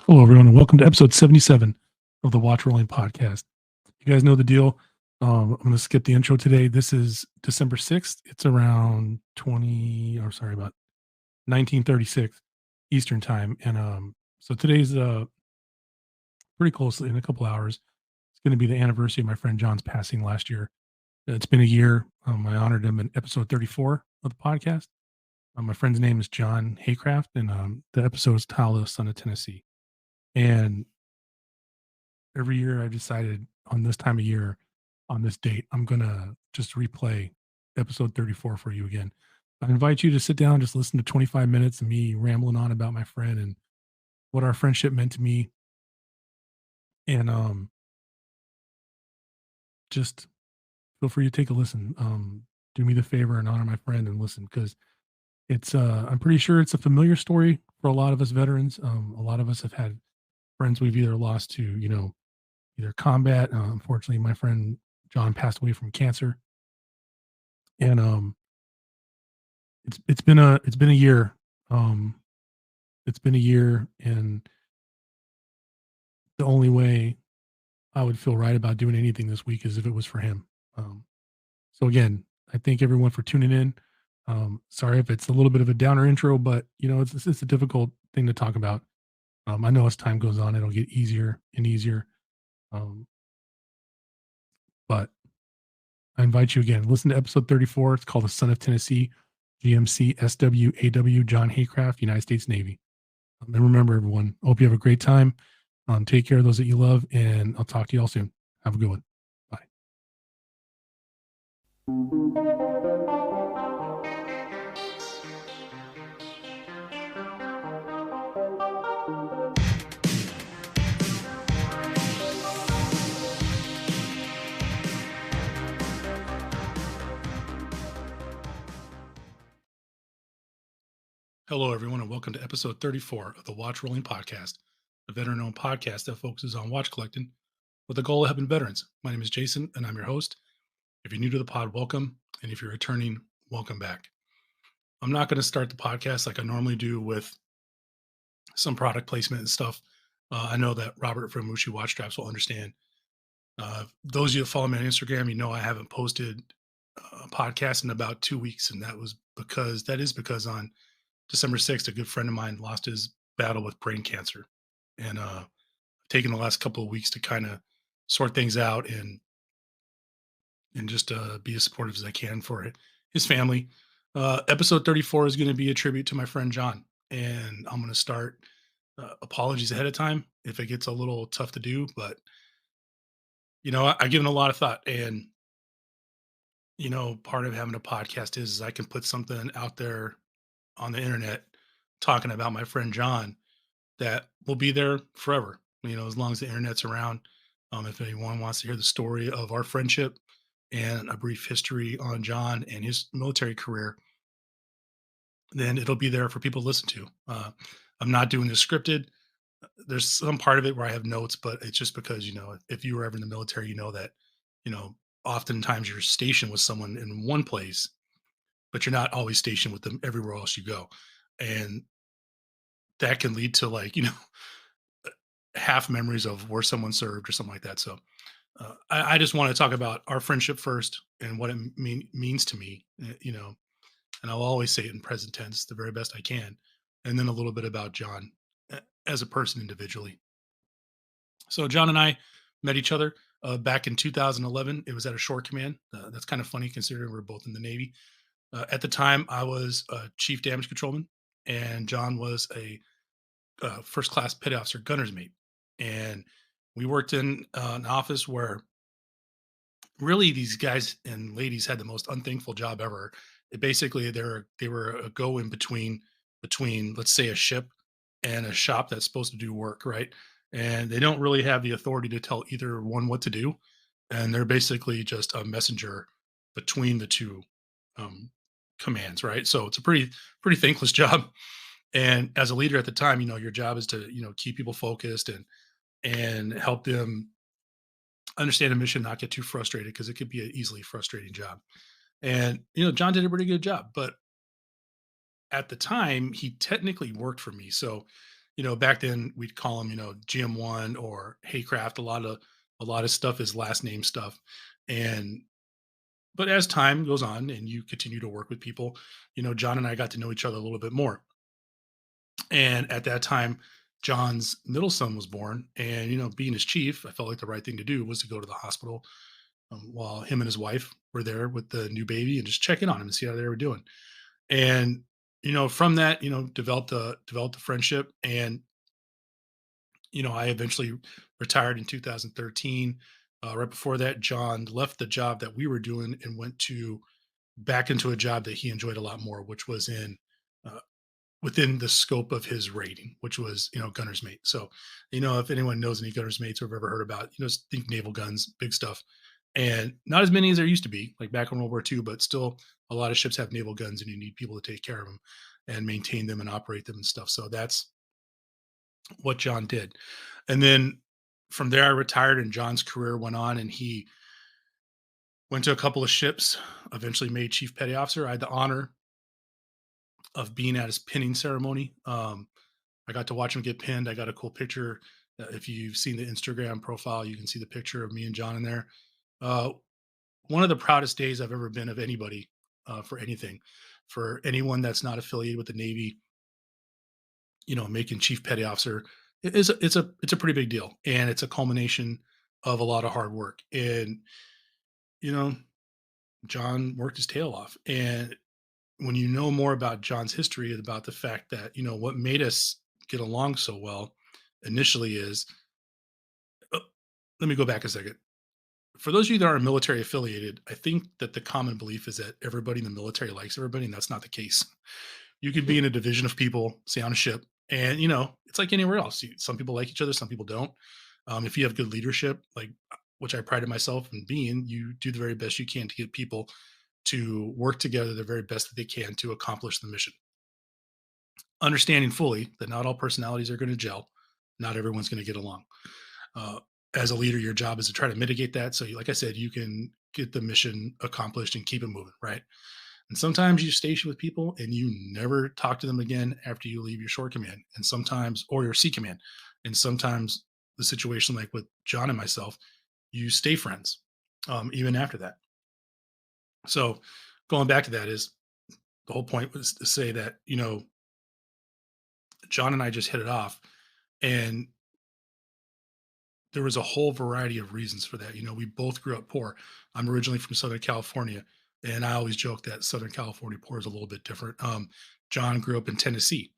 Hello, everyone, and welcome to episode 77 of the Watch Rolling Podcast. You guys know the deal. I'm going to skip the intro today. This is December 6th. It's around 1936 Eastern Time. And so today's pretty closely in a couple hours. It's going to be the anniversary of my friend John's passing last year. It's been a year. I honored him in episode 34 of the podcast. My friend's name is John Haycraft, and the episode is titled Son of Tennessee. And every year I decided on this time of year, on this date, I'm gonna just replay episode 34 for you again. I invite you to sit down, just listen to 25 minutes of me rambling on about my friend and what our friendship meant to me. And just feel free to take a listen. Do me the favor and honor my friend and listen because it's I'm pretty sure it's a familiar story for a lot of us veterans. A lot of us have had friends we've either lost to, either combat. Unfortunately, my friend John passed away from cancer, and it's been a year. Um, it's been a year, and the only way I would feel right about doing anything this week is if it was for him. So again, I thank everyone for tuning in. Sorry if it's a little bit of a downer intro, but it's a difficult thing to talk about. I know as time goes on, it'll get easier and easier. Um, but I invite you again. Listen to episode 34. It's called "The Son of Tennessee." GMC SWAW John Haycraft, United States Navy. And remember, everyone, I hope you have a great time. Take care of those that you love, and I'll talk to you all soon. Have a good one. Bye. Hello, everyone, and welcome to episode 34 of the Watch Rolling Podcast, a veteran-owned podcast that focuses on watch collecting with the goal of helping veterans. My name is Jason, and I'm your host. If you're new to the pod, welcome, and if you're returning, welcome back. I'm not going to start the podcast like I normally do with some product placement and stuff. I know that Robert from Mushi Watch Straps will understand. Those of you that follow me on Instagram, you know I haven't posted a podcast in about 2 weeks, and that is because on December 6th, a good friend of mine lost his battle with brain cancer. And taken the last couple of weeks to kind of sort things out and just be as supportive as I can for his family. Episode 34 is going to be a tribute to my friend John. And I'm going to start apologies ahead of time if it gets a little tough to do. But, I give it a lot of thought. And, part of having a podcast is I can put something out there on the internet talking about my friend John that will be there forever. As long as the internet's around. If anyone wants to hear the story of our friendship and a brief history on John and his military career, then it'll be there for people to listen to. I'm not doing this scripted. There's some part of it where I have notes, but it's just because, if you were ever in the military, you know that, you know, oftentimes you're stationed with someone in one place, but you're not always stationed with them everywhere else you go. And that can lead to like, half memories of where someone served or something like that. So I just want to talk about our friendship first and what it means to me, and I'll always say it in present tense, the very best I can, and then a little bit about John as a person individually. So John and I met each other back in 2011. It was at a shore command. That's kind of funny considering we are both in the Navy. At the time, I was a chief damage controlman, and John was a first class pit officer gunner's mate. And we worked in an office where really these guys and ladies had the most unthankful job ever. Basically, they were a go in between let's say a ship and a shop that's supposed to do work, right? And they don't really have the authority to tell either one what to do, and they're basically just a messenger between the two um, commands, right? So it's a pretty thankless job. And as a leader at the time, your job is to keep people focused and help them understand a mission, not get too frustrated because it could be an easily frustrating job. And John did a pretty good job, but at the time he technically worked for me. So Back then we'd call them, GM1 or Haycraft. A lot of stuff is last name stuff. And but as time goes on and you continue to work with people, John and I got to know each other a little bit more. And at that time, John's middle son was born. And, being his chief, I felt like the right thing to do was to go to the hospital while him and his wife were there with the new baby and just check in on him and see how they were doing. And, from that, developed a friendship. And, I eventually retired in 2013. Right before that, John left the job that we were doing and went to back into a job that he enjoyed a lot more, which was in uh, within the scope of his rating, which was, gunner's mate. So, if anyone knows any gunner's mates or have ever heard about, think naval guns, big stuff. And not as many as there used to be, like back in World War II, but still a lot of ships have naval guns and you need people to take care of them and maintain them and operate them and stuff. So that's what John did. And then from there, I retired and John's career went on and he went to a couple of ships, eventually made chief petty officer. I had the honor of being at his pinning ceremony. I got to watch him get pinned. I got a cool picture. If you've seen the Instagram profile, you can see the picture of me and John in there. Uh, One of the proudest days I've ever been of anybody for anything. For anyone that's not affiliated with the Navy, making chief petty officer it's a pretty big deal, and it's a culmination of a lot of hard work. And you know, John worked his tail off, and when you know more about John's history, about the fact that what made us get along so well initially is uh, let me go back a second. For those of you that are military affiliated, I think that the common belief is that everybody in the military likes everybody, and that's not the case. You could be in a division of people, say on a ship, and it's like anywhere else. Some people like each other, some people don't. If you have good leadership, like which I prided myself in being, you do the very best you can to get people to work together the very best that they can to accomplish the mission. Understanding fully that not all personalities are going to gel, not everyone's going to get along. Uh, as a leader, your job is to try to mitigate that. So, like I said, you can get the mission accomplished and keep it moving, right? And sometimes you station with people and you never talk to them again after you leave your shore command, and sometimes, or your sea command. And sometimes the situation, like with John and myself, you stay friends even after that. So, going back to that is the whole point was to say that, John and I just hit it off. And there was a whole variety of reasons for that. We both grew up poor. I'm originally from Southern California, and I always joke that Southern California poor is a little bit different. John grew up in Tennessee.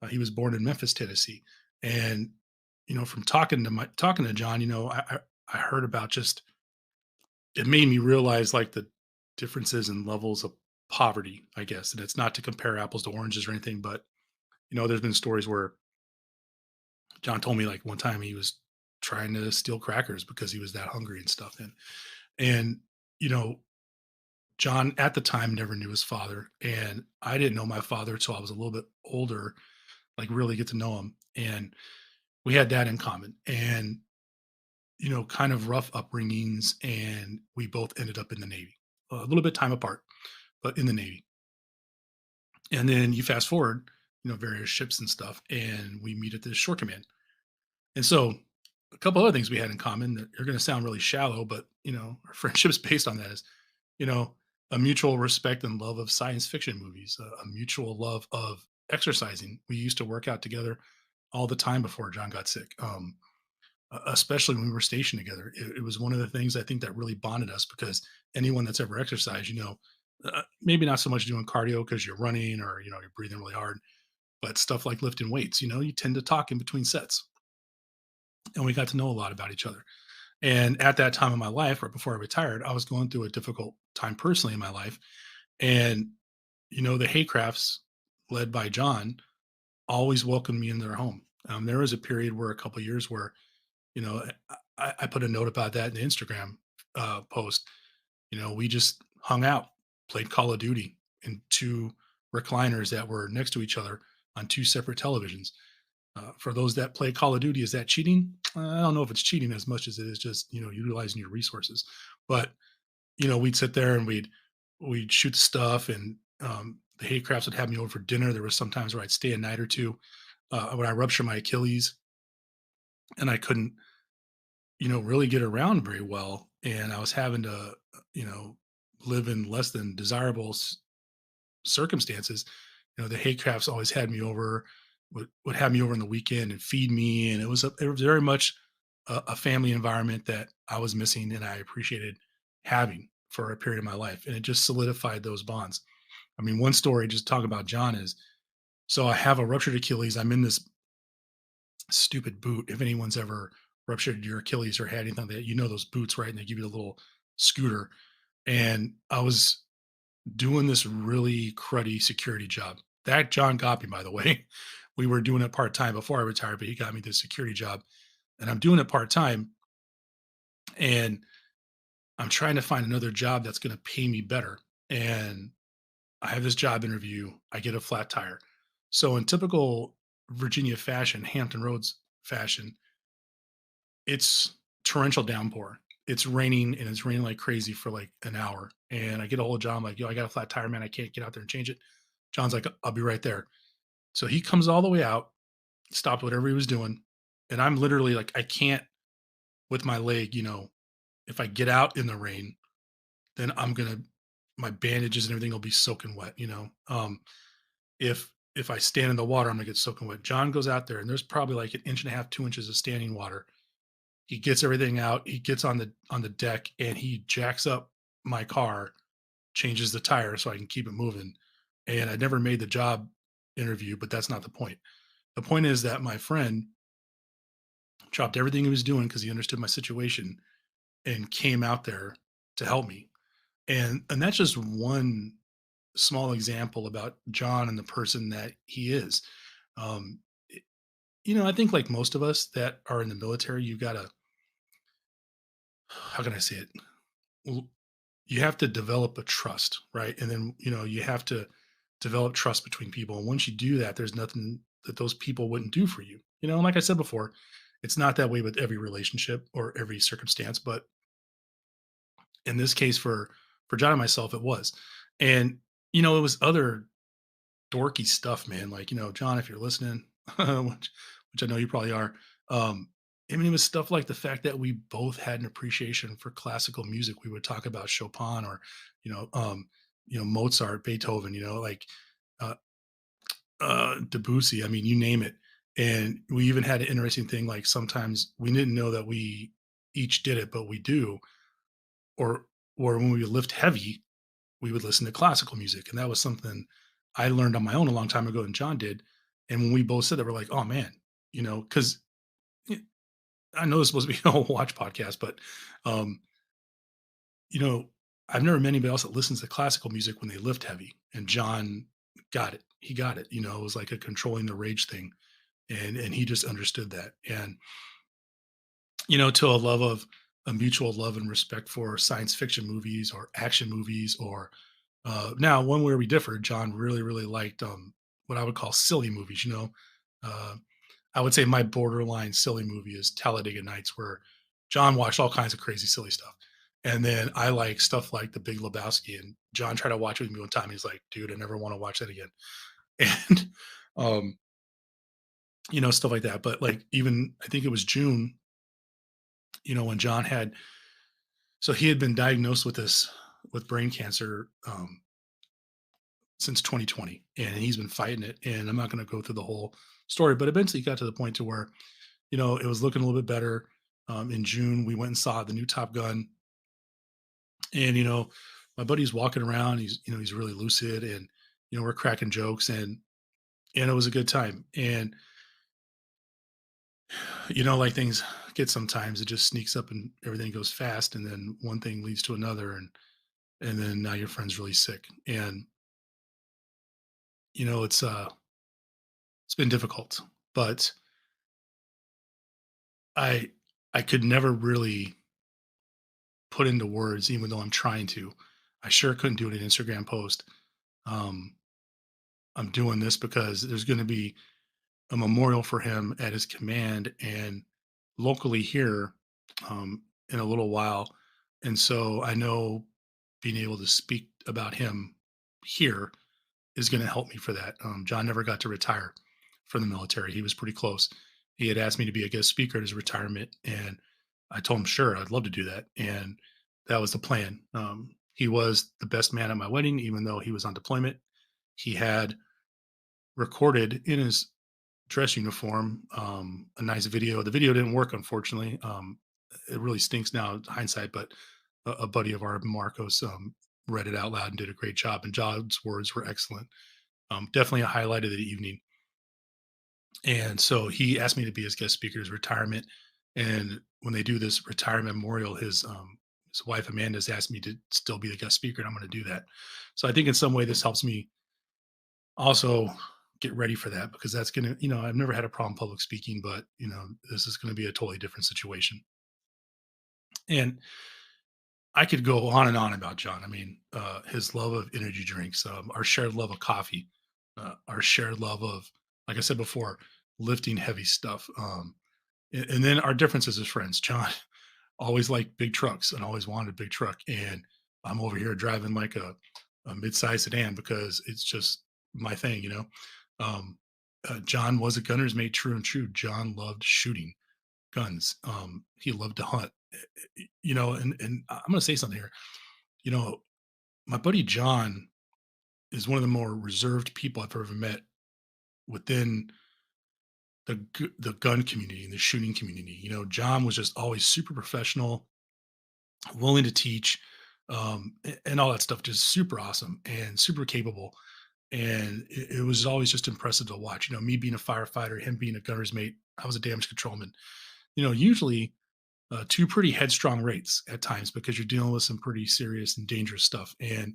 He was born in Memphis, Tennessee, and from talking to John, I heard about just it made me realize like the differences in levels of poverty, I guess. And it's not to compare apples to oranges or anything, but there's been stories where John told me like one time he was trying to steal crackers because he was that hungry and stuff. And you know, John at the time never knew his father, and I didn't know my father until I was a little bit older, like really get to know him. And we had that in common. And kind of rough upbringings, and we both ended up in the Navy, a little bit time apart, but in the Navy. And then you fast forward, various ships and stuff, and we meet at the shore command. And so a couple other things we had in common that are going to sound really shallow, but our friendship's based on that is, you know, a mutual respect and love of science fiction movies, a mutual love of exercising. We used to work out together all the time before John got sick. Especially when we were stationed together, it was one of the things I think that really bonded us because anyone that's ever exercised, maybe not so much doing cardio because you're running or you're breathing really hard, but stuff like lifting weights, you tend to talk in between sets, and we got to know a lot about each other. And at that time in my life, right before I retired, I was going through a difficult time personally in my life. And, the Haycrafts, led by John, always welcomed me in their home. There was a period where a couple years where, I put a note about that in the Instagram post. We just hung out, played Call of Duty in two recliners that were next to each other on two separate televisions. For those that play Call of Duty, is that cheating? I don't know if it's cheating as much as it is just utilizing your resources. But we'd sit there and we'd shoot the stuff, and the Haycrafts would have me over for dinner. There was sometimes where I'd stay a night or two. when I ruptured my Achilles and I couldn't, really get around very well, and I was having to, live in less than desirable circumstances. The Haycrafts always had me over, would have me over on the weekend and feed me, and it was very much a family environment that I was missing, and I appreciated having for a period of my life, and it just solidified those bonds. I mean, one story just talk about John is so I have a ruptured Achilles. I'm in this stupid boot. If anyone's ever ruptured your Achilles or had anything like that, those boots, right? And they give you a little scooter. And I was doing this really cruddy security job. That John got me, by the way. We were doing it part time before I retired, but he got me this security job, and I'm doing it part time. And I'm trying to find another job that's going to pay me better. And I have this job interview. I get a flat tire. So in typical Virginia fashion, Hampton Roads fashion, it's torrential downpour. It's raining and it's raining like crazy for like an hour. And I get a hold of John, like, yo, I got a flat tire, man. I can't get out there and change it. John's like, I'll be right there. So he comes all the way out, stopped whatever he was doing. And I'm literally like, I can't with my leg, if I get out in the rain, then my bandages and everything will be soaking wet. If I stand in the water, I'm gonna get soaking wet. John goes out there and there's probably like an inch and a half, 2 inches of standing water. He gets everything out. He gets on the deck and he jacks up my car, changes the tire so I can keep it moving. And I never made the job interview, but that's not the point. The point is that my friend dropped everything he was doing because he understood my situation and came out there to help me. And that's just one small example about John and the person that he is. Um, it- I think like most of us that are in the military, you gotta, how can I say it? Well, you have to develop a trust, right? And then, you have to develop trust between people. And once you do that, there's nothing that those people wouldn't do for you. And like I said before, it's not that way with every relationship or every circumstance, but in this case for John and myself, it was. And, it was other dorky stuff, man. Like, John, if you're listening, which I know you probably are, I mean, it was stuff like the fact that we both had an appreciation for classical music. We would talk about Chopin or, you know, um, Mozart, Beethoven, like uh, Debussy. I mean, you name it. And we even had an interesting thing. Like sometimes we didn't know that we each did it, but we do. Or, or when we would lift heavy, we would listen to classical music, and that was something I learned on my own a long time ago, and John did. And when we both said that, we're like, "Oh man," because I know it's supposed to be a whole watch podcast, but um, you know, I've never met anybody else that listens to classical music when they lift heavy, and John got it. He got it. It was like a controlling the rage thing, and he just understood that. And to a mutual love and respect for science fiction movies or action movies or now, one where we differed, John really, really liked what I would call silly movies. Uh, I would say my borderline silly movie is Talladega Nights, where John watched all kinds of crazy, silly stuff, and then I like stuff like The Big Lebowski. And John tried to watch it with me one time. He's like, "Dude, I never want to watch that again," and um, stuff like that. But like even I think it was June, when John had so he had been diagnosed with brain cancer. Since 2020, and he's been fighting it. And I'm not going to go through the whole story, but eventually he got to the point to where it was looking a little bit better. In June, we went and saw the new Top Gun, and my buddy's walking around. He's really lucid, and we're cracking jokes, and it was a good time. And like things get sometimes, it just sneaks up and everything goes fast, and then one thing leads to another, and then now your friend's really sick, and it's been difficult, but I I could never really put into words, even though I'm trying to. I sure couldn't do it in an Instagram post. Um, I'm doing this because there's going to be a memorial for him at his command and locally here in a little while. And so I know being able to speak about him here is going to help me for that. John never got to retire from the military. He was pretty close. He had asked me to be a guest speaker at his retirement, and I told him, "Sure, I'd love to do that." And that was the plan. He was the best man at my wedding, even though he was on deployment. He had recorded in his dress uniform a nice video. The video didn't work, unfortunately. It really stinks now, hindsight, but a buddy of our, Marcos, read it out loud and did a great job. And John's words were excellent. Definitely a highlight of the evening. And so he asked me to be his guest speaker at his retirement. And when they do this retirement memorial, his wife Amanda's asked me to still be the guest speaker, and I'm going to do that. So I think in some way this helps me also get ready for that, because that's going to, I've never had a problem public speaking, but this is going to be a totally different situation. And I could go on and on about John. I mean, his love of energy drinks, our shared love of coffee, our shared love of, like I said before, lifting heavy stuff. And then our differences as friends. John always liked big trucks and always wanted a big truck. And I'm over here driving like a mid-sized sedan because it's just my thing, Um, John was a gunner's mate, true and true. John loved shooting guns. He loved to hunt. And I'm going to say something here. You know, my buddy John is one of the more reserved people I've ever met within the gun community and the shooting community. John was just always super professional, willing to teach, and all that stuff. Just super awesome and super capable. And it was always just impressive to watch. Me being a firefighter, him being a gunner's mate. I was a damage controlman. Usually two pretty headstrong rates at times because you're dealing with some pretty serious and dangerous stuff. And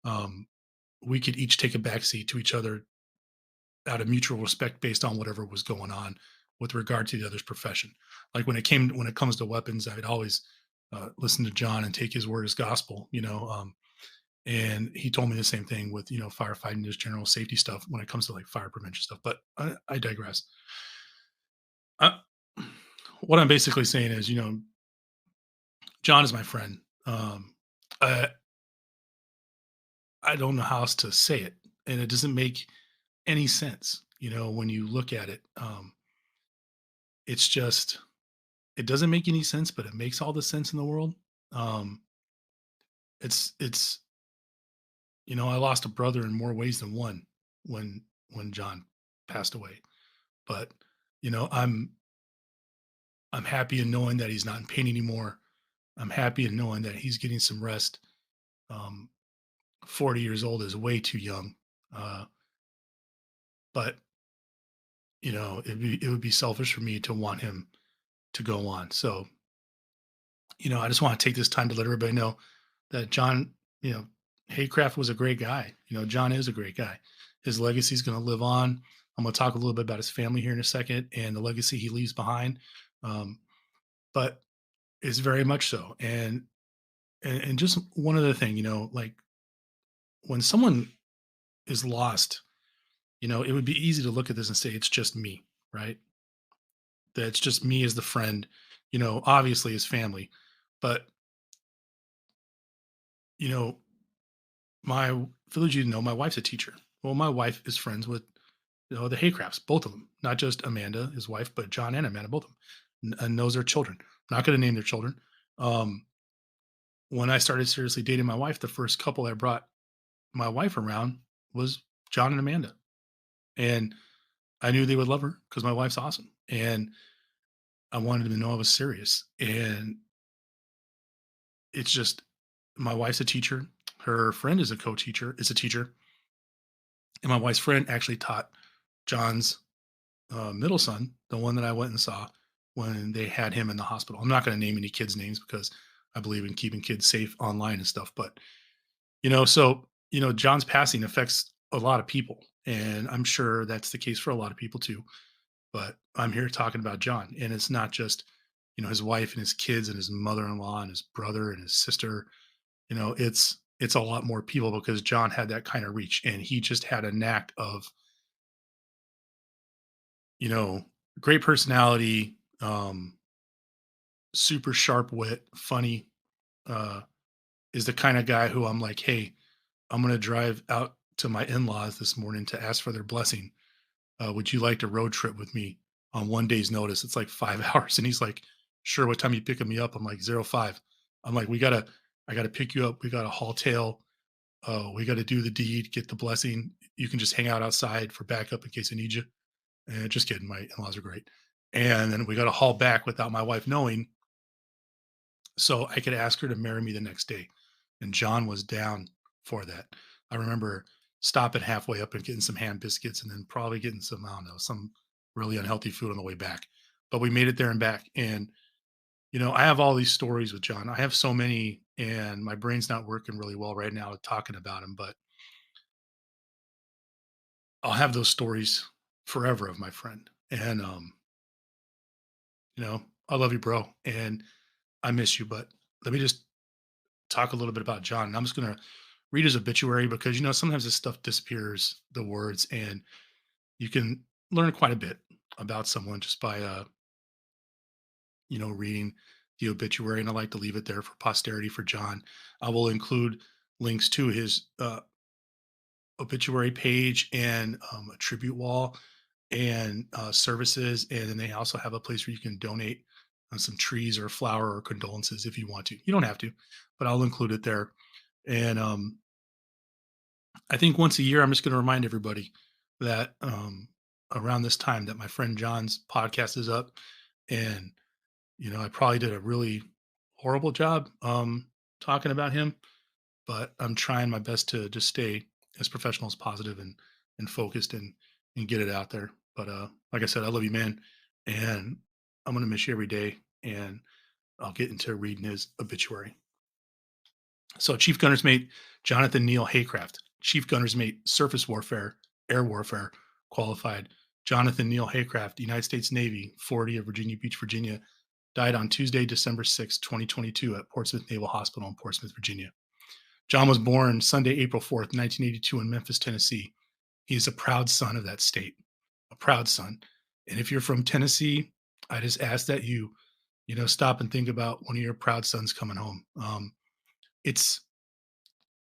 um, we could each take a backseat to each other out of mutual respect based on whatever was going on with regard to the other's profession. Like when it comes to weapons, I'd always listen to John and take his word as gospel. And he told me the same thing with firefighting, just general safety stuff when it comes to like fire prevention stuff. But I digress. Uh, what I'm basically saying is, John is my friend. I I don't know how else to say it, and it doesn't make any sense. When you look at it, it's just it doesn't make any sense, but it makes all the sense in the world. Um, it's I lost a brother in more ways than one when John passed away, but I'm happy in knowing that he's not in pain anymore. I'm happy in knowing that he's getting some rest. 40 years old is way too young. Uh, but it would be selfish for me to want him to go on. So, I just want to take this time to let everybody know that John, you know, Haycraft was a great guy. John is a great guy. His legacy is going to live on. I'm going to talk a little bit about his family here in a second and the legacy he leaves behind. Um, but it's very much so. And just one other thing, like when someone is lost, it would be easy to look at this and say it's just me, right? That it's just me as the friend, obviously his family. But, you know, for those of you to know, my wife's a teacher. Well, my wife is friends with, the Haycrafts, both of them, not just Amanda, his wife, but John and Amanda, both of them, and knows their children. I'm not going to name their children. Um, when I started seriously dating my wife, the first couple I brought my wife around was John and Amanda. And I knew they would love her because my wife's awesome. And I wanted them to know I was serious. And it's just my wife's a teacher. Her friend is a teacher. And my wife's friend actually taught John's middle son, the one that I went and saw when they had him in the hospital. I'm not going to name any kids' names because I believe in keeping kids safe online and stuff. But, John's passing affects a lot of people. And I'm sure that's the case for a lot of people too. But I'm here talking about John. And it's not just, his wife and his kids and his mother-in-law and his brother and his sister. It's a lot more people because John had that kind of reach and he just had a knack of, you know, great personality, super sharp wit, funny, uh, is the kind of guy who I'm like, hey, I'm going to drive out to my in laws this morning to ask for their blessing. Would you like to road trip with me on 1 day's notice? It's like 5 hours." And he's like, "Sure. What time you picking me up?" I'm like, 05. I'm like, I gotta pick you up. We gotta haul tail. We gotta do the deed, get the blessing. You can just hang out outside for backup in case I need you." And just kidding. My in-laws are great. And then we got to haul back without my wife knowing, so I could ask her to marry me the next day. And John was down for that. I remember stopping halfway up and getting some ham biscuits and then probably getting some, I don't know, some really unhealthy food on the way back. But we made it there and back. And, I have all these stories with John. I have so many, and my brain's not working really well right now talking about him, but I'll have those stories forever of my friend. And, I love you, bro. And I miss you. But let me just talk a little bit about John. And I'm just going to read his obituary because, sometimes this stuff disappears, the words, and you can learn quite a bit about someone just by, reading the obituary. And I like to leave it there for posterity for John. I will include links to his obituary page and a tribute wall and services. And then they also have a place where you can donate some trees or a flower or condolences if you want to. You don't have to, but I'll include it there. And I think once a year, I'm just going to remind everybody that around this time that my friend John's podcast is up. And, I probably did a really horrible job talking about him, but I'm trying my best to just stay as professional as positive and focused and get it out there. But like I said, I love you, man, and I'm gonna miss you every day. And I'll get into reading his obituary. So, Chief Gunner's Mate Jonathan Neal Haycraft, Chief Gunner's Mate Surface Warfare, Air Warfare, qualified. Jonathan Neal Haycraft, United States Navy, 40 of Virginia Beach, Virginia, died on Tuesday, December 6, 2022, at Portsmouth Naval Hospital in Portsmouth, Virginia. John was born Sunday, April 4th, 1982, in Memphis, Tennessee. He is a proud son of that state, a proud son. And if you're from Tennessee, I just ask that you stop and think about one of your proud sons coming home. It's,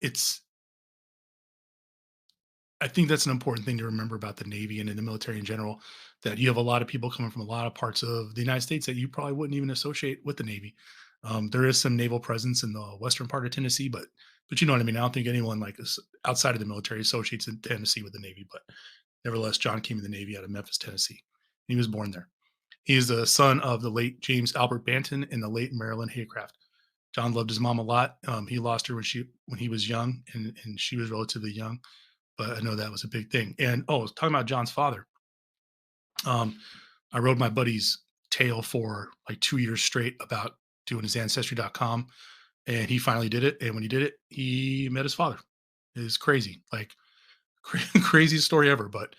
it's, I think that's an important thing to remember about the Navy and in the military in general, that you have a lot of people coming from a lot of parts of the United States that you probably wouldn't even associate with the Navy. There is some naval presence in the western part of Tennessee, but you know what I mean. I don't think anyone outside of the military associates in Tennessee with the Navy. But nevertheless, John came in the Navy out of Memphis, Tennessee. He was born there. He is the son of the late James Albert Banton and the late Marilyn Haycraft. John loved his mom a lot. He lost her when he was young, and she was relatively young, but I know that was a big thing. And talking about John's father, um, I rode my buddy's tail for like 2 years straight about doing his ancestry.com, and he finally did it. And when he did it, he met his father. It's crazy, like craziest story ever. But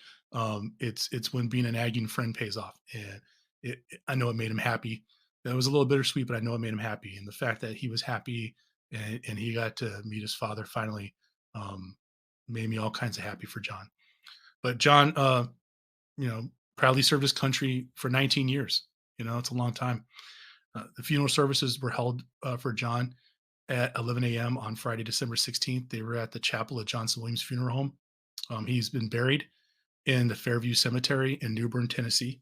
it's when being an Aggie friend pays off, and I know it made him happy. That was a little bittersweet, but I know it made him happy, and the fact that he was happy and he got to meet his father finally um, made me all kinds of happy for John. But John, proudly served his country for 19 years. It's a long time. The funeral services were held for John at 11 a.m. on Friday, December 16th. They were at the chapel at Johnson Williams Funeral Home. He's been buried in the Fairview Cemetery in New Bern, Tennessee.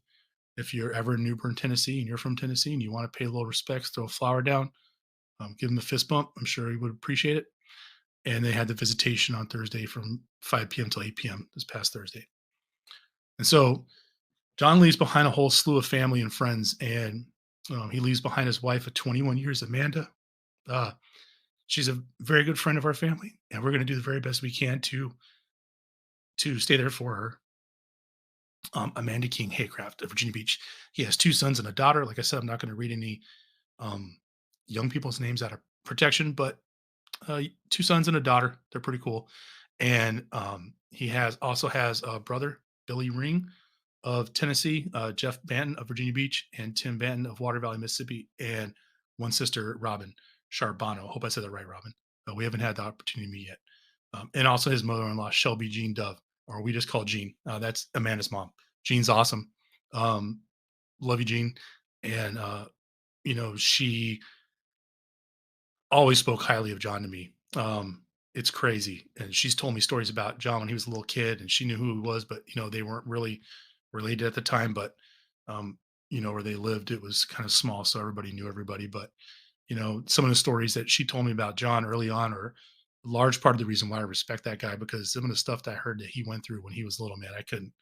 If you're ever in New Bern, Tennessee, and you're from Tennessee and you want to pay a little respects, throw a flower down, give him a fist bump. I'm sure he would appreciate it. And they had the visitation on Thursday from 5 p.m. till 8 p.m. this past Thursday. And so John leaves behind a whole slew of family and friends, and he leaves behind his wife of 21 years, Amanda. Uh, she's a very good friend of our family, and we're going to do the very best we can to stay there for her. Amanda King Haycraft of Virginia Beach. He has two sons and a daughter. Like I said, I'm not going to read any um, young people's names out of protection, but two sons and a daughter. They're pretty cool. And he also has a brother, Billy Ring of Tennessee, Jeff Banton of Virginia Beach, and Tim Banton of Water Valley, Mississippi, and one sister, Robin Charbonneau. Hope I said that right, Robin. We haven't had the opportunity to meet yet. And also his mother-in-law, Shelby Jean Dove, or we just call Jean. That's Amanda's mom. Jean's awesome. Um, Love you, Jean. And she always spoke highly of John to me. it's crazy. And she's told me stories about John when he was a little kid, and she knew who he was, but they weren't really related at the time. But um, where they lived, it was kind of small, so everybody knew everybody. But some of the stories that she told me about John early on are a large part of the reason why I respect that guy, because some of the stuff that I heard that he went through when he was little, man, can't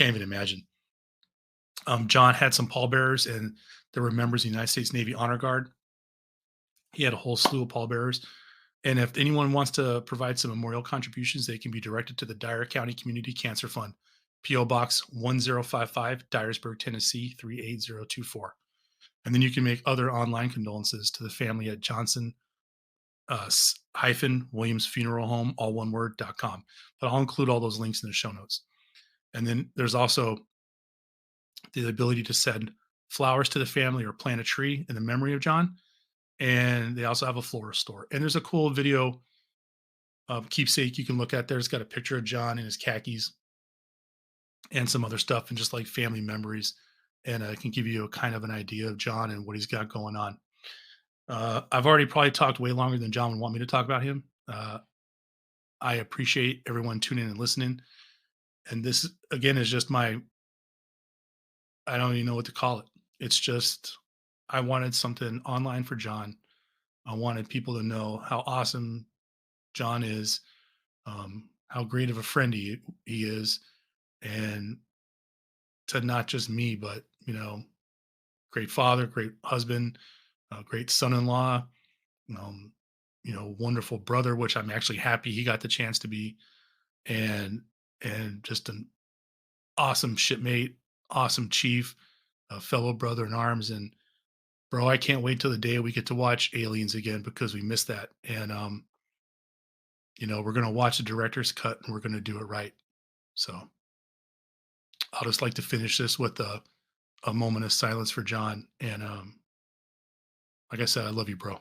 even imagine. John had some pallbearers, and there were members of the United States Navy Honor Guard. He had a whole slew of pallbearers. And if anyone wants to provide some memorial contributions, they can be directed to the Dyer County Community Cancer Fund, P.O. Box 1055, Dyersburg, Tennessee 38024. And then you can make other online condolences to the family at Johnson hyphen Williams Funeral Home, all one word.com. But I'll include all those links in the show notes. And then there's also the ability to send flowers to the family or plant a tree in the memory of John. And they also have a florist store. And there's a cool video keepsake you can look at there. It's got a picture of John in his khakis and some other stuff and just like family memories. And it can give you a kind of an idea of John and what he's got going on. I've already probably talked way longer than John would want me to talk about him. I appreciate everyone tuning in and listening. And this, again, is just I don't even know what to call it. It's just, I wanted something online for John. I wanted people to know how awesome John is, how great of a friend he is, and to not just me, but great father, great husband, great son-in-law, um, wonderful brother, which I'm actually happy he got the chance to be, and just an awesome shipmate, awesome chief, a fellow brother in arms, and bro, I can't wait till the day we get to watch Aliens again because we missed that, and we're gonna watch the director's cut and we're gonna do it right. So I'll just like to finish this with a moment of silence for John. And like I said, I love you, bro.